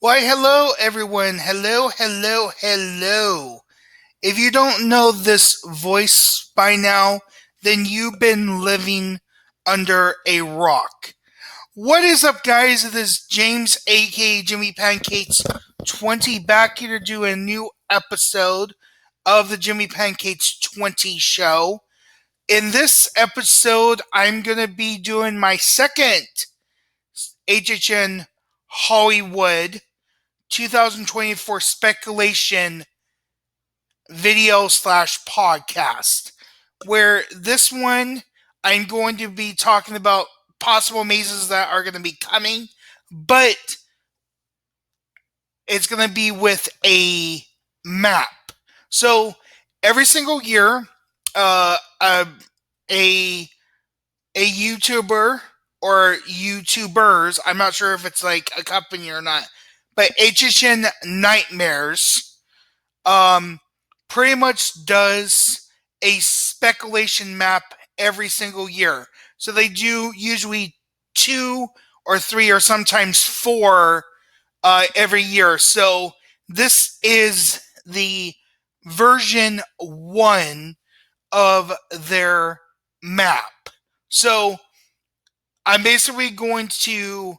Why, hello, everyone. Hello, hello, hello. If you don't know this voice by now, then you've been living under a rock. What is up, guys? This is James, aka Jimmy Pancakes 20, back here to do a new episode of the Jimmy Pancakes 20 show. In this episode, I'm going to be doing my second Hhn Hollywood 2024 speculation video slash podcast, where this one I'm going to be talking about possible mazes that are going to be coming, but it's going to be with a map. So every single year, a YouTuber or YouTubers, I'm not sure if it's like a company or not, but Hhn Nightmares pretty much does a speculation map every single year. So they do usually 2 or 3 or sometimes 4 every year. So this is the version 1 of their map. So I'm basically going to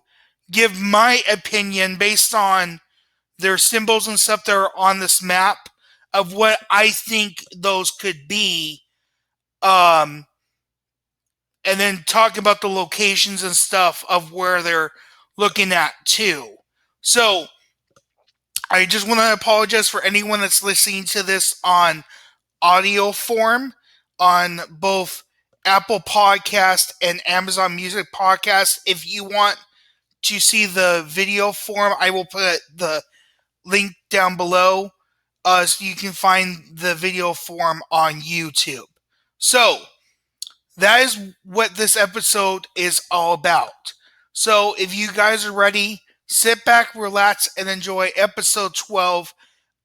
give my opinion based on their symbols and stuff that are on this map of what I think those could be. And then talk about the locations and stuff of where they're looking at too. So I just want to apologize for anyone that's listening to this on audio form on both Apple Podcast and Amazon Music Podcast. If you want to see the video form, I will put the link down below so you can find the video form on YouTube. So that is what this episode is all about. So if you guys are ready, sit back, relax, and enjoy episode 12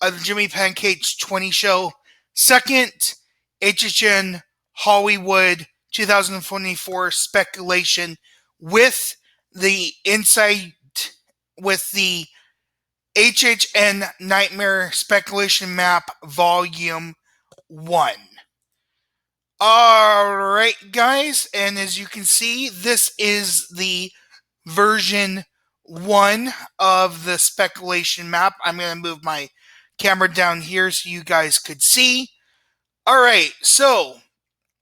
of the Jimmy Pancakes 20 show. Second, Hhn Hollywood 2024 speculation with the insight, with the Hhn Nightmare Speculation Map Volume 1. Alright, guys, and as you can see, this is the version 1 of the speculation map. I'm going to move my camera down here so you guys could see. Alright, so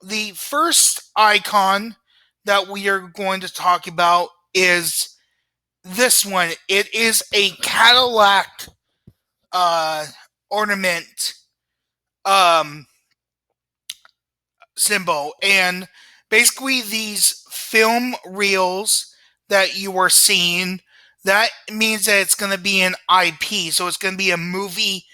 the first icon that we are going to talk about is this one. It is a Cadillac ornament symbol, and basically these film reels that you are seeing, that means that it's going to be an IP, so it's going to be a movie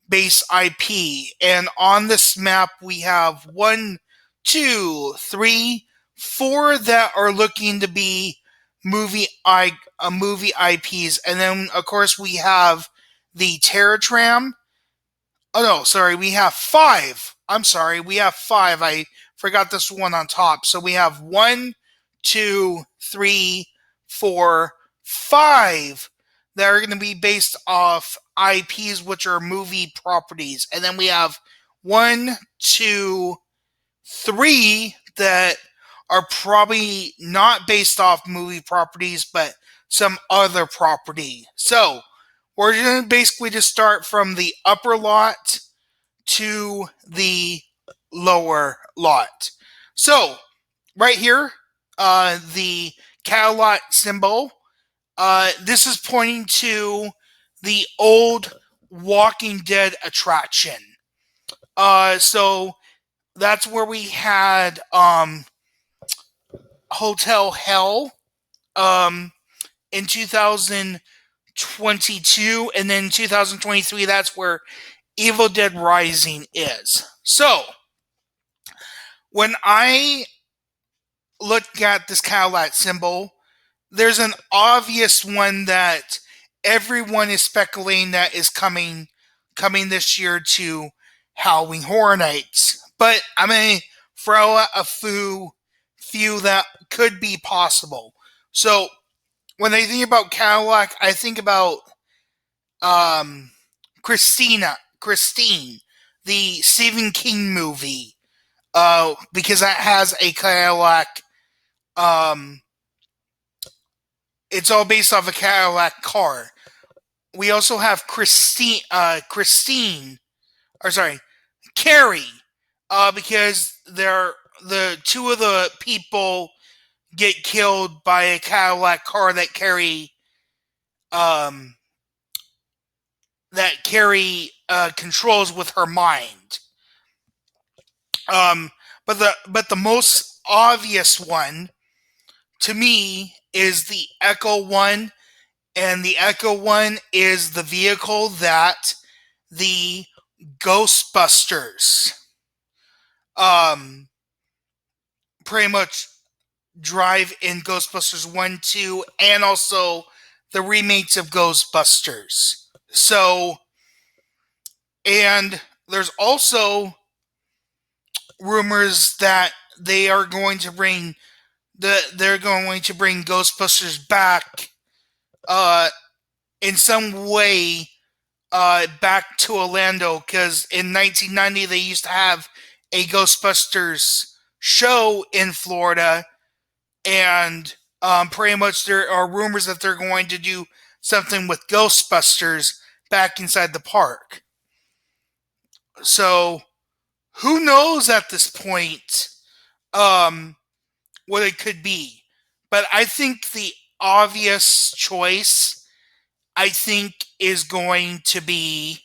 based IP. And on this map we have 1, 2, 3, 4 that are looking to be movie IPs, and then of course we have the Terror Tram. Oh no, sorry, we have 5. I'm sorry, we have 5. I forgot this one on top. So we have 1, 2, 3, 4, 5 that are going to be based off IPs, which are movie properties. And then we have 1, 2, 3 that are probably not based off movie properties, but some other property. So we're going to basically just start from the upper lot to the lower lot. So right here, the Cadillac symbol, this is pointing to the old Walking Dead attraction. So that's where we had Hotel Hell in 2022, and then 2023, that's where Evil Dead Rising is. So when I look at this Cadillac symbol, there's an obvious one that everyone is speculating that is coming this year to Halloween Horror Nights. But I'm going to throw out a few that could be possible. So when I think about Cadillac, I think about Christine, the Stephen King movie, because that has a Cadillac. Um, it's all based off a Cadillac car. We also have Christine, or sorry, Carrie, because they're the two of the people get killed by a Cadillac car um, that Carrie controls with her mind. But the most obvious one to me is the Echo one, and the Echo one is the vehicle that the Ghostbusters pretty much drive in Ghostbusters 1, 2, and also the remakes of Ghostbusters. So, and there's also rumors that they're going to bring Ghostbusters back in some way back to Orlando, because in 1990 they used to have a Ghostbusters show in Florida, and pretty much there are rumors that they're going to do something with Ghostbusters back inside the park. So who knows at this point what it could be. But I think the obvious choice, I think, is going to be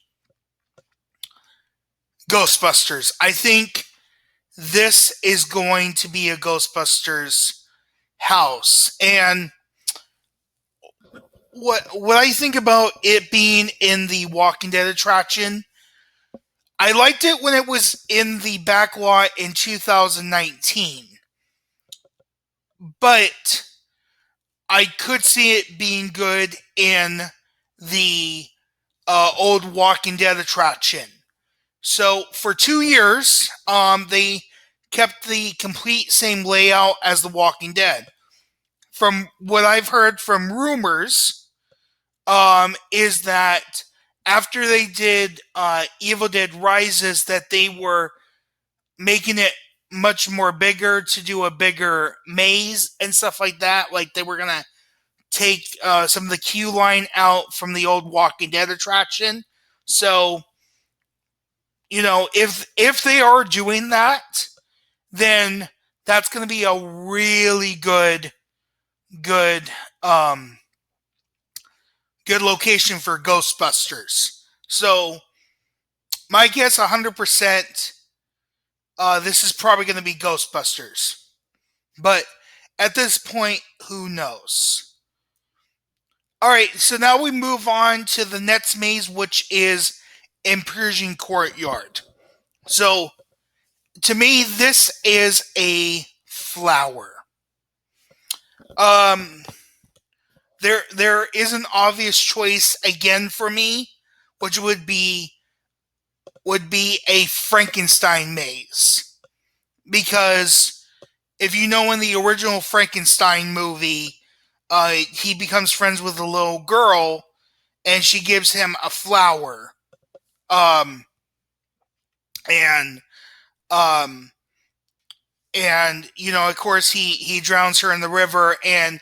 Ghostbusters. I think this is going to be a Ghostbusters house. And what I think about it being in the Walking Dead attraction, I liked it when it was in the back lot in 2019. But I could see it being good in the old Walking Dead attraction. So for 2 years, they kept the complete same layout as The Walking Dead. From what I've heard from rumors, is that after they did Evil Dead Rises, that they were making it much more bigger to do a bigger maze and stuff like that. Like they were gonna take some of the queue line out from the old Walking Dead attraction. So, you know, if they are doing that, then that's going to be a really good good location for Ghostbusters. So my guess, 100%, this is probably going to be Ghostbusters. But at this point, who knows? All right, so now we move on to the next maze, which is Imperial Courtyard. So to me, this is a flower. There is an obvious choice again for me, which would be a Frankenstein maze, because if you know, in the original Frankenstein movie, he becomes friends with a little girl, and she gives him a flower, and you know, of course, he drowns her in the river, and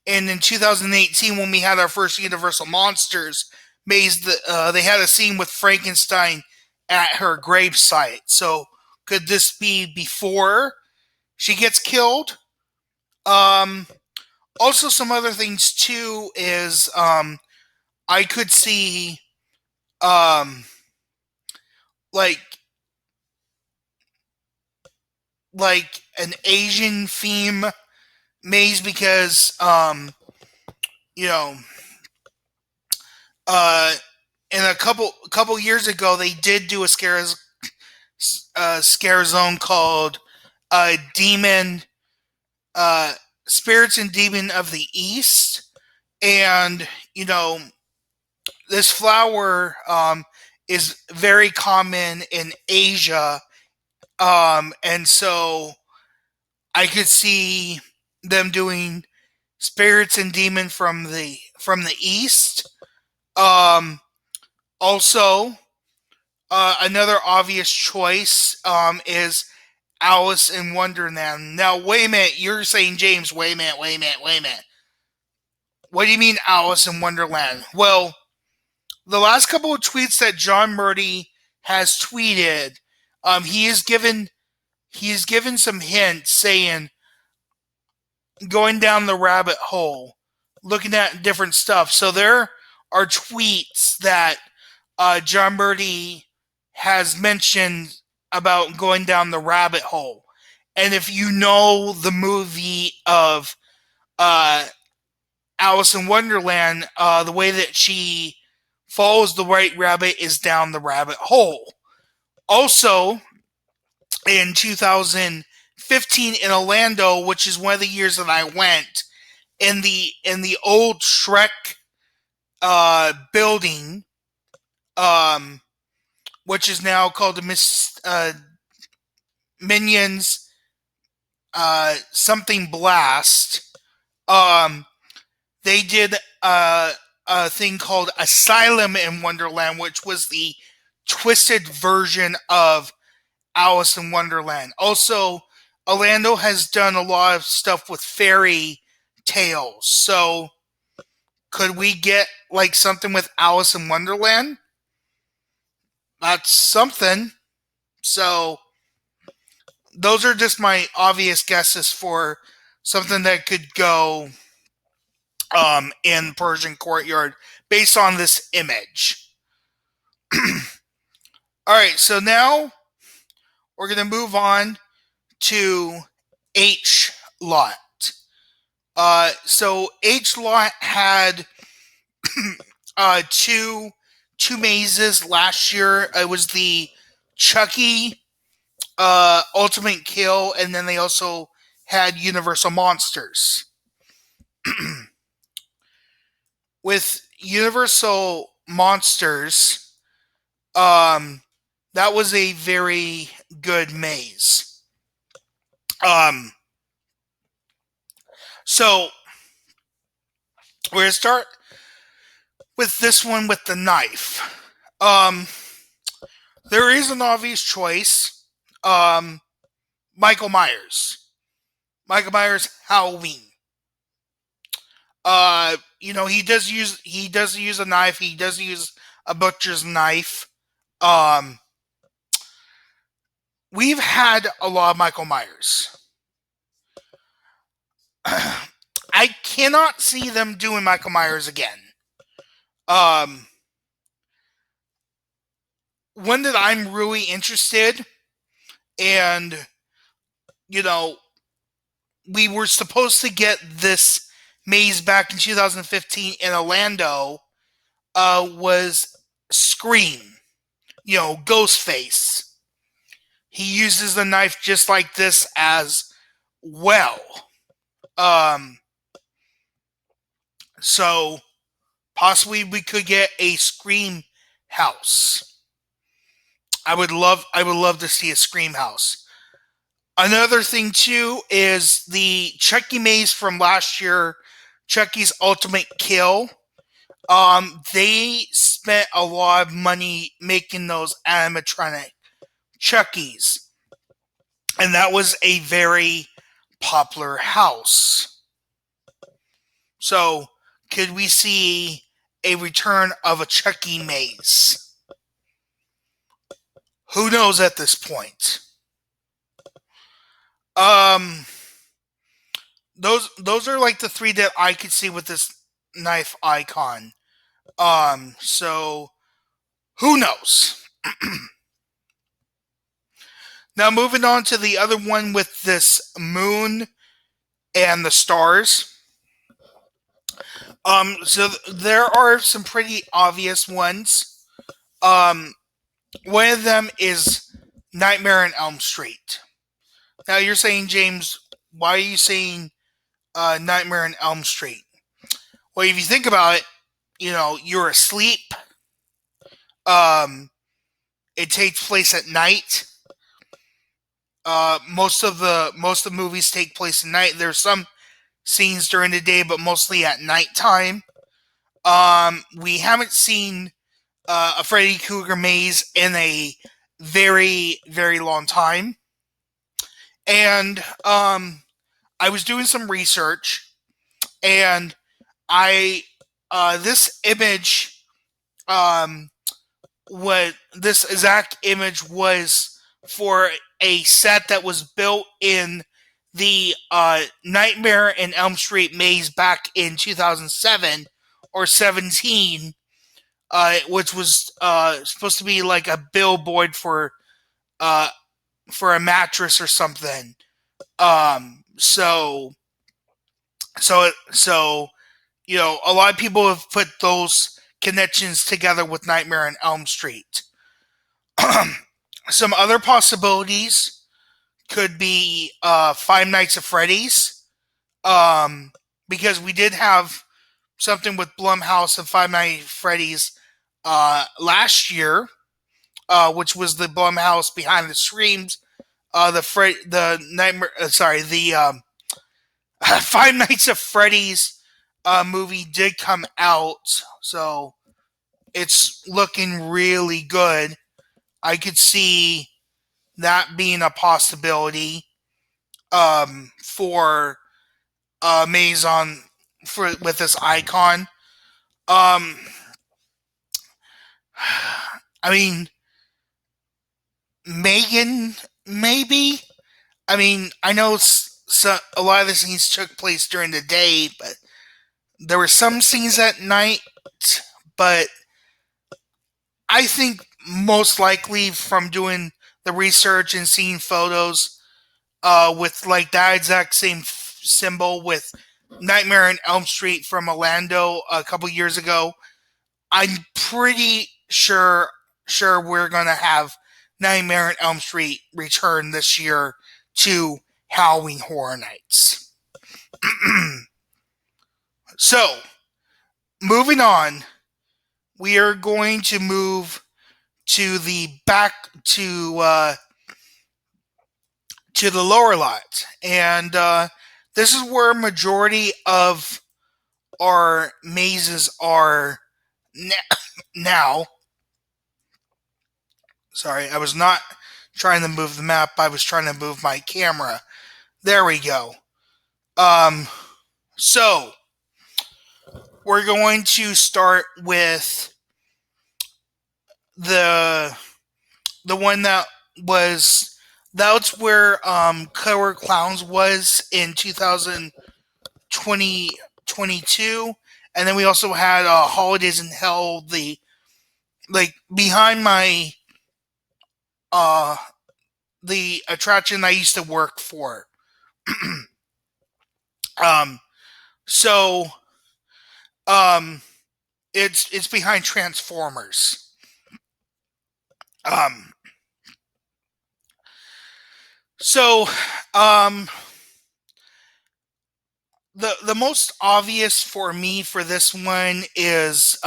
in 2018, when we had our first Universal Monsters maze, they had a scene with Frankenstein at her gravesite. So could this be before she gets killed? Also, some other things too is I could see like an Asian theme maze, because you know, in a couple years ago they did do a scare zone called Demon Spirits and Demon of the East, and you know, this flower is very common in Asia, and so I could see them doing spirits and demon from the east. Also, another obvious choice is Alice in Wonderland. Now, wait a minute. You're saying, James, wait a minute, wait a minute, wait a minute. What do you mean Alice in Wonderland? Well, the last couple of tweets that John Murdy has tweeted, he has given some hints saying going down the rabbit hole, looking at different stuff. So there are tweets that John Murdy has mentioned about going down the rabbit hole. And if you know the movie of Alice in Wonderland, the way that she follows the white rabbit is down the rabbit hole. Also, in 2015 in Orlando, which is one of the years that I went, in the old Shrek building, which is now called the Minions something Blast. They did a thing called Asylum in Wonderland, which was the twisted version of Alice in Wonderland. Also, Orlando has done a lot of stuff with fairy tales. So, could we get like something with Alice in Wonderland? That's something. So, those are just my obvious guesses for something that could go in Persian Courtyard based on this image. Alright, so now we're going to move on to H Lot. So H Lot had two mazes last year. It was the Chucky Ultimate Kill, and then they also had Universal Monsters. With Universal Monsters, that was a very good maze. So we're going to start with this one with the knife. There is an obvious choice. Michael Myers. Michael Myers Halloween. He does use a knife. He does use a butcher's knife. We've had a lot of Michael Myers. I cannot see them doing Michael Myers again. One that I'm really interested, and we were supposed to get this maze back in 2015 in Orlando, was Scream. Ghostface. He uses the knife just like this as well. So possibly we could get a Scream house. I would love to see a Scream house. Another thing too is the Chucky maze from last year, Chucky's Ultimate Kill. They spent a lot of money making those animatronic Chuckies, and that was a very popular house. So, could we see a return of a Chucky maze? Who knows at this point? Those are like the three that I could see with this knife icon. So who knows? Now moving on to the other one with this moon and the stars. So there are some pretty obvious ones. One of them is Nightmare on Elm Street. Now you're saying, James, why are you saying Nightmare on Elm Street? Well, if you think about it, you're asleep. It takes place at night. Most of the movies take place at night. There's some scenes during the day, but mostly at nighttime. We haven't seen a Freddy Krueger maze in a very, very long time. And I was doing some research, and I this image, what this exact image was for a set that was built in the Nightmare in Elm Street maze back in 2007 or 17, which was supposed to be like a billboard uh, for a mattress or something. So so a lot of people have put those connections together with Nightmare on Elm Street. Some other possibilities could be Five Nights at Freddy's, because we did have something with Blumhouse and Five Nights at Freddy's last year, which was the Blumhouse Behind the Screams. The Nightmare, the Five Nights at Freddy's movie did come out, so it's looking really good. I could see that being a possibility for Maze on with this icon. Um, I mean, Megan, maybe. I mean, I know a lot of the scenes took place during the day, but there were some scenes at night. But I think most likely from doing the research and seeing photos with like that exact same symbol with Nightmare on Elm Street from Orlando a couple years ago, I'm pretty sure we're gonna have Nightmare on Elm Street return this year to Halloween Horror Nights. So, moving on, we are going to move to the back to the lower lot, and this is where majority of our mazes are now. Sorry, I was not trying to move the map. I was trying to move my camera. There we go. So we're going to start with the one that's where Killer Clowns was in 2022, and then we also had Holidays in Hell, the like behind my the attraction I used to work for. So it's behind Transformers. So the most obvious for me for this one is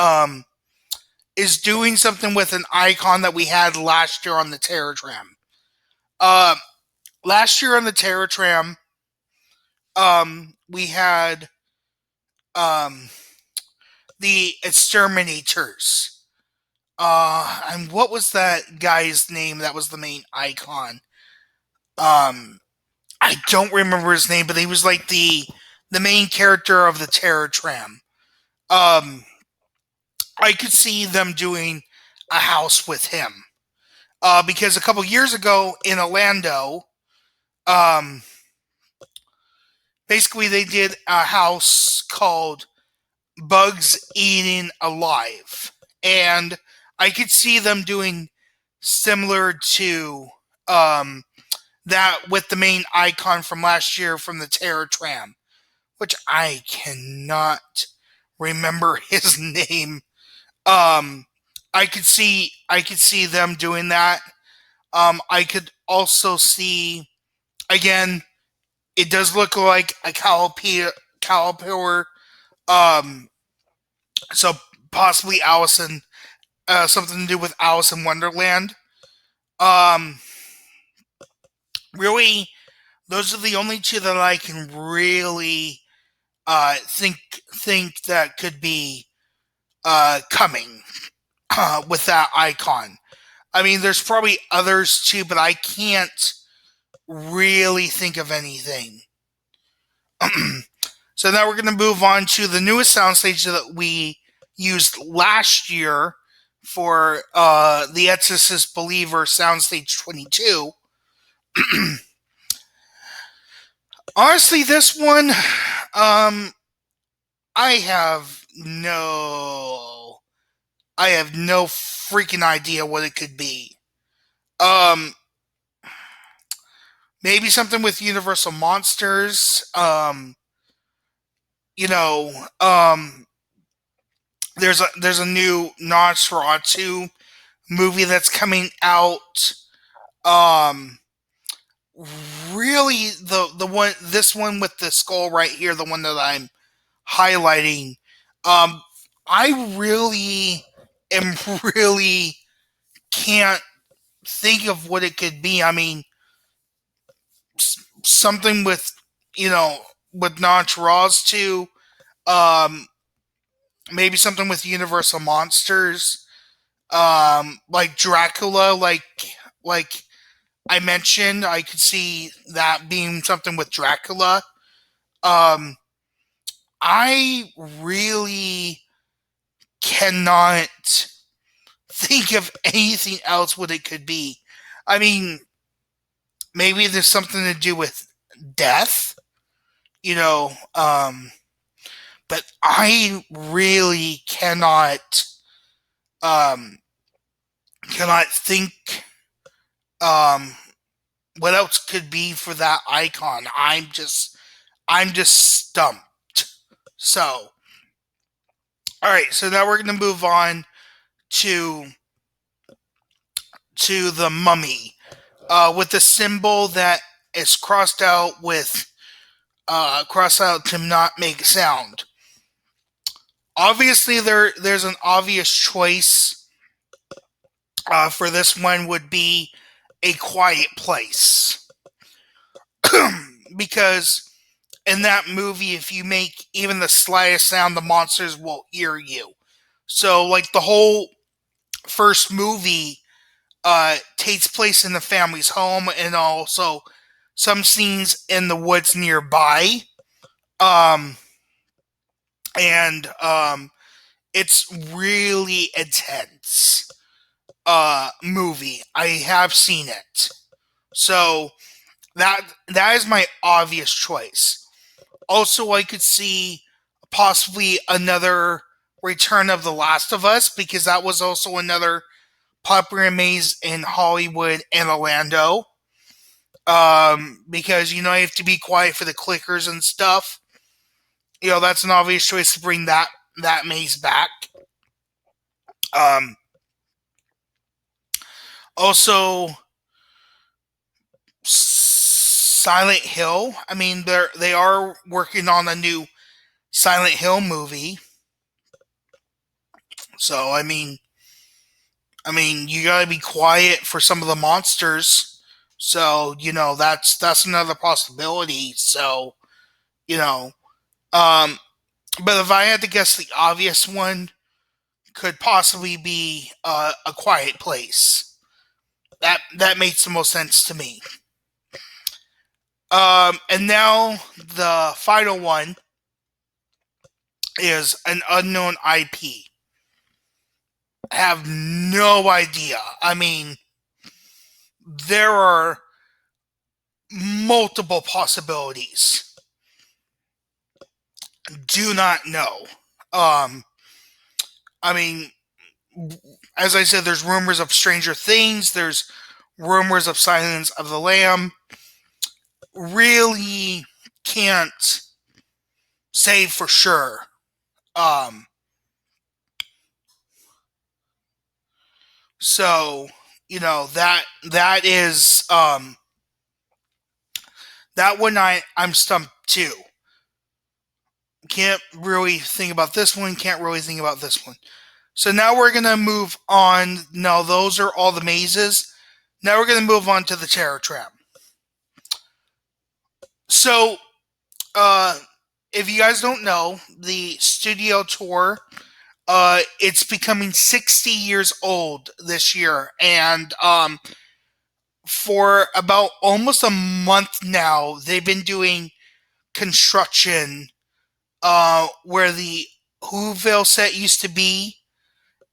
doing something with an icon that we had last year on the Terror Tram. Last year on the Terror Tram, we had the Exterminators. And what was that guy's name that was the main icon? I don't remember his name, but he was like the main character of the Terror Tram. I could see them doing a house with him. Because a couple years ago in Orlando, basically they did a house called Bugs Eating Alive. And I could see them doing similar to that with the main icon from last year from the Terror Tram, which I cannot remember his name. I could see them doing that. I could also see, again, it does look like a caterpillar. So possibly Allison, something to do with Alice in Wonderland. Really, those are the only two that I can really think that could be coming. with that icon. I mean, there's probably others too, but I can't really think of anything. So now we're going to move on to the newest soundstage that we used last year for the Exorcist Believer Soundstage 22. Honestly, this one, I have no freaking idea what it could be. Um, Maybe something with Universal Monsters. You know, there's a new Nosferatu movie that's coming out. Um, Really, this one with the skull right here, the one that I'm highlighting. I am really can't think of what it could be. I mean, something with with Nosferatu. Um, Maybe something with Universal Monsters. Like Dracula, like I mentioned, I could see that being something with Dracula. Um, I really cannot think of anything else what it could be. I mean, maybe there's something to do with death, you know, but I really cannot think um what else could be for that icon. I'm just stumped. So, all right, so now we're going to move on to the mummy with the symbol that is crossed out with cross out to not make sound. Obviously, there's an obvious choice for this one would be A Quiet Place. Because in that movie, if you make even the slightest sound, the monsters will hear you. So, like, the whole first movie takes place in the family's home, and also some scenes in the woods nearby. And it's really intense movie. I have seen it. So that is my obvious choice. Also, I could see possibly another Return of the Last of Us, because that was also another popular maze in Hollywood and Orlando. Because you have to be quiet for the clickers and stuff. That's an obvious choice to bring that maze back. Also, Silent Hill. I mean, they are working on a new Silent Hill movie. So I mean, you gotta be quiet for some of the monsters. So that's another possibility. So you know, um, but if I had to guess, the obvious one could possibly be A Quiet Place. That makes the most sense to me. And now the final one is an unknown IP. I have no idea. I mean, there are multiple possibilities. Do not know. I mean, as I said, there's rumors of Stranger Things. There's rumors of Silence of the Lamb. Really can't say for sure. So that is that one I'm stumped too. Can't really think about this one. Can't really think about this one. So now we're gonna move on. No, those are all the mazes. Now we're gonna move on to the Terror Trap. So, if you guys don't know, the studio tour it's becoming 60 years old this year, and for about almost a month now, they've been doing construction where the Whoville set used to be,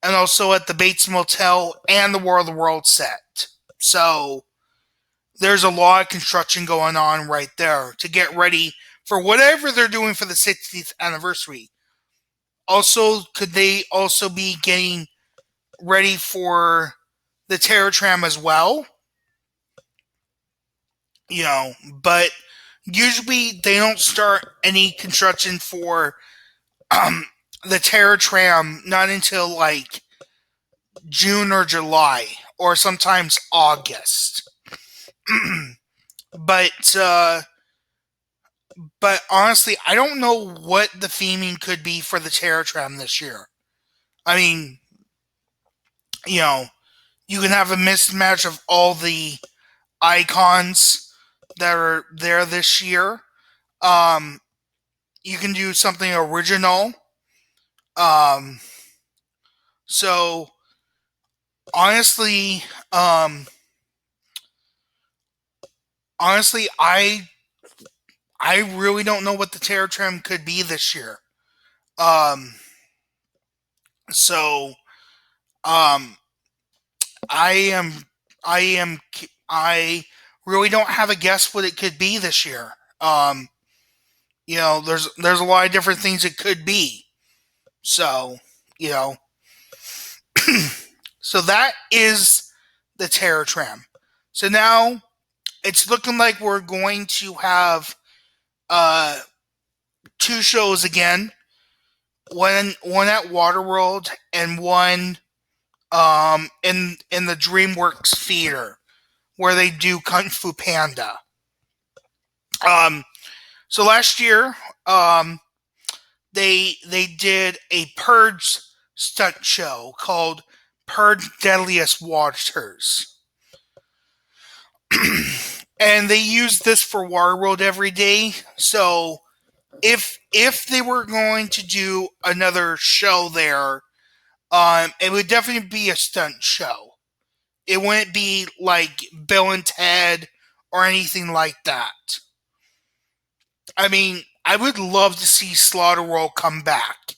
and also at the Bates Motel and the War of the Worlds set. So there's a lot of construction going on right there to get ready for whatever they're doing for the 60th anniversary. Also, could they also be getting ready for the Terror Tram as well? But usually they don't start any construction for the Terror Tram not until like June or July, or sometimes August. but but honestly, I don't know what the theming could be for the Terror Tram this year. I mean, you know, you can have a mismatch of all the icons that are there this year. You can do something original. Um, so honestly, honestly, I really don't know what the Terror Tram could be this year. Um, so um, I am, I really don't have a guess what it could be this year. There's a lot of different things it could be. So, you know, so that is the Terror Tram. So now it's looking like we're going to have uh, two shows again. One at Waterworld and one in the DreamWorks theater where they do Kung Fu Panda. So last year, they did a Purge stunt show called Purge Deadliest Waters. And they used this for Waterworld every day. So if they were going to do another show there, it would definitely be a stunt show. It wouldn't be like Bill and Ted or anything like that. I mean, I would love to see Slaughter World come back.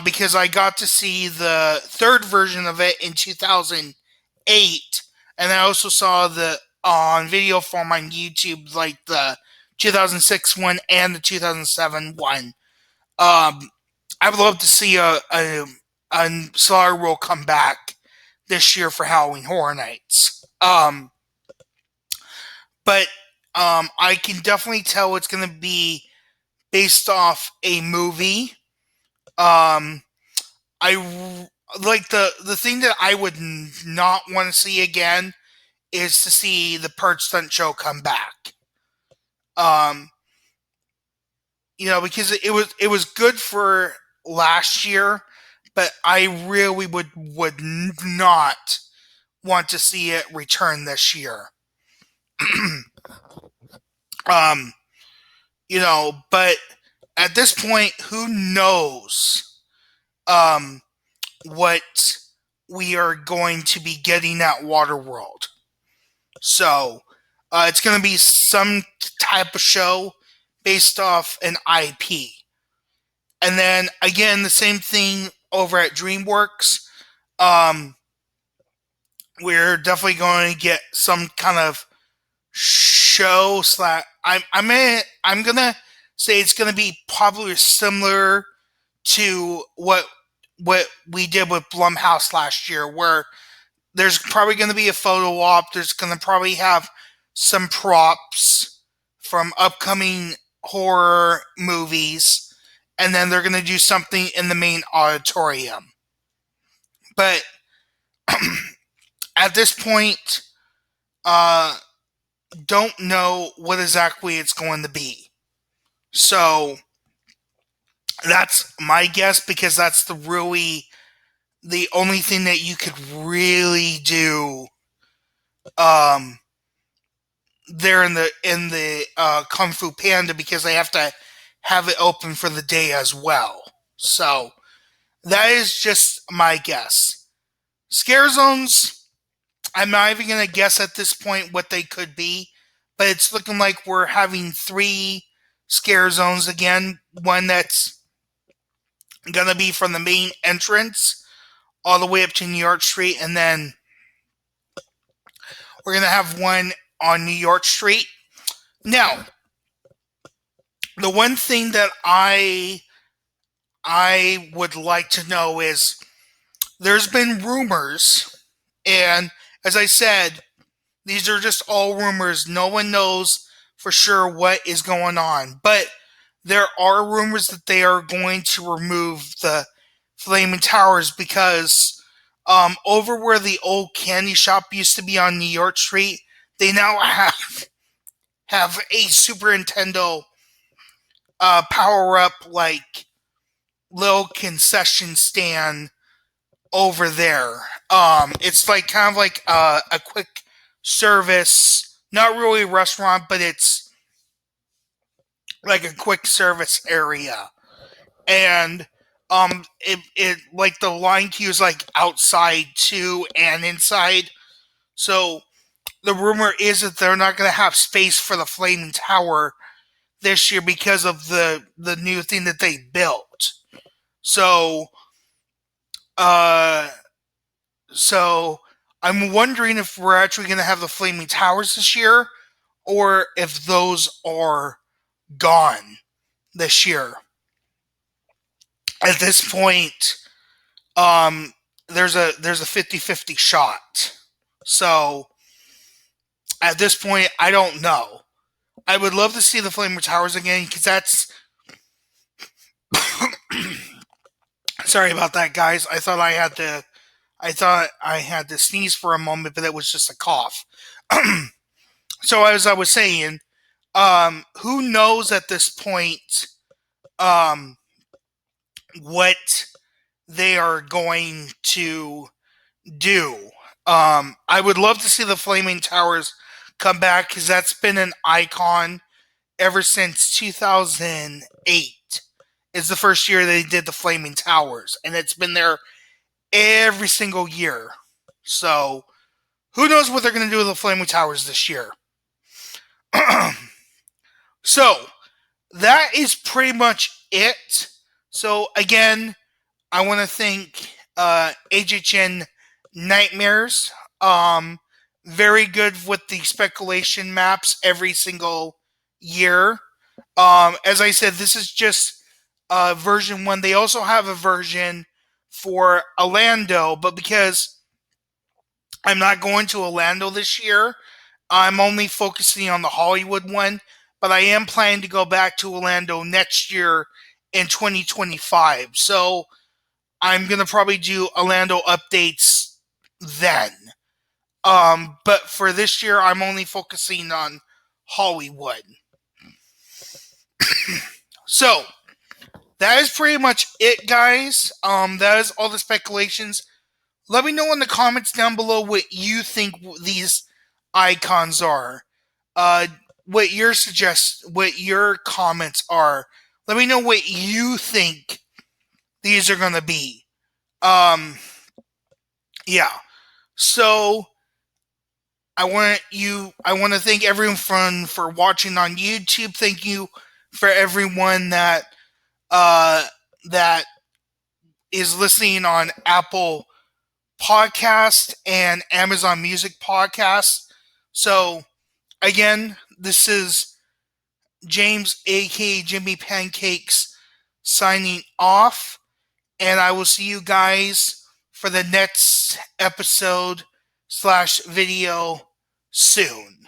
Because I got to see the third version of it in 2008, and I also saw the on video form on YouTube, like the 2006 one and the 2007 one. I would love to see a Slaughter World come back this year for Halloween Horror Nights. But I can definitely tell it's going to be based off a movie. I like the thing that I would not want to see again is to see the Purge stunt show come back. Because it was good for last year, but I really would not want to see it return this year. But at this point, who knows what we are going to be getting at Waterworld. So it's going to be some type of show based off an IP. And then again, the same thing over at DreamWorks. We're definitely going to get some kind of show slash. I'm gonna say it's gonna be probably similar to what we did with Blumhouse last year, where there's probably going to be a photo op. There's going to probably have some props from upcoming horror movies, and then they're going to do something in the main auditorium. But at this point, don't know what exactly it's going to be. So that's my guess, because that's the only thing that you could really do there in the Kung Fu Panda, because they have to have it open for the day as well. So That is just my guess. Scare zones, I'm not even going to guess at this point what they could be, but it's looking like we're having 3 scare zones again. One that's going to be from the main entrance all the way up to New York Street, and then we're going to have one on New York Street. Now, the one thing that I would like to know is there's been rumors, and as I said, these are just all rumors. No one knows for sure what is going on, but there are rumors that they are going to remove the Flaming Towers because over where the old candy shop used to be on New York Street, they now have a Super Nintendo power-up, like, little concession stand over there. It's like kind of like a quick service, not really a restaurant, but it's like a quick service area. And it like the line queue is like outside too and inside. So the rumor is that they're not going to have space for the Flaming Tower this year because of the new thing that they built. So I'm wondering if we're actually going to have the Flaming Towers this year, or if those are gone this year. At this point, there's a 50-50 shot. So at this point, I don't know. I would love to see the Flaming Towers again because that's. Sorry about that, guys. I thought I had to sneeze for a moment, but it was just a cough. So as I was saying, who knows at this point what they are going to do. I would love to see the Flaming Towers come back because that's been an icon ever since 2008. Is the first year they did the Flaming Towers, and it's been there every single year. So, who knows what they're going to do with the Flaming Towers this year. So, that is pretty much it. So, again, I want to thank HHN Nightmares. Very good with the speculation maps every single year. As I said, this is just version 1. They also have a version for Orlando, but because I'm not going to Orlando this year, I'm only focusing on the Hollywood one, but I am planning to go back to Orlando next year in 2025. So I'm going to probably do Orlando updates then. But for this year, I'm only focusing on Hollywood. So that is pretty much it, guys. That is all the speculations. Let me know in the comments down below what you think these icons are. What your comments are. Let me know what you think these are gonna be. Yeah. So I want to thank everyone for watching on YouTube. Thank you for everyone that is listening on Apple Podcast and Amazon Music Podcast. So again, this is James, aka Jimmypancakes, signing off, and I will see you guys for the next episode /video soon.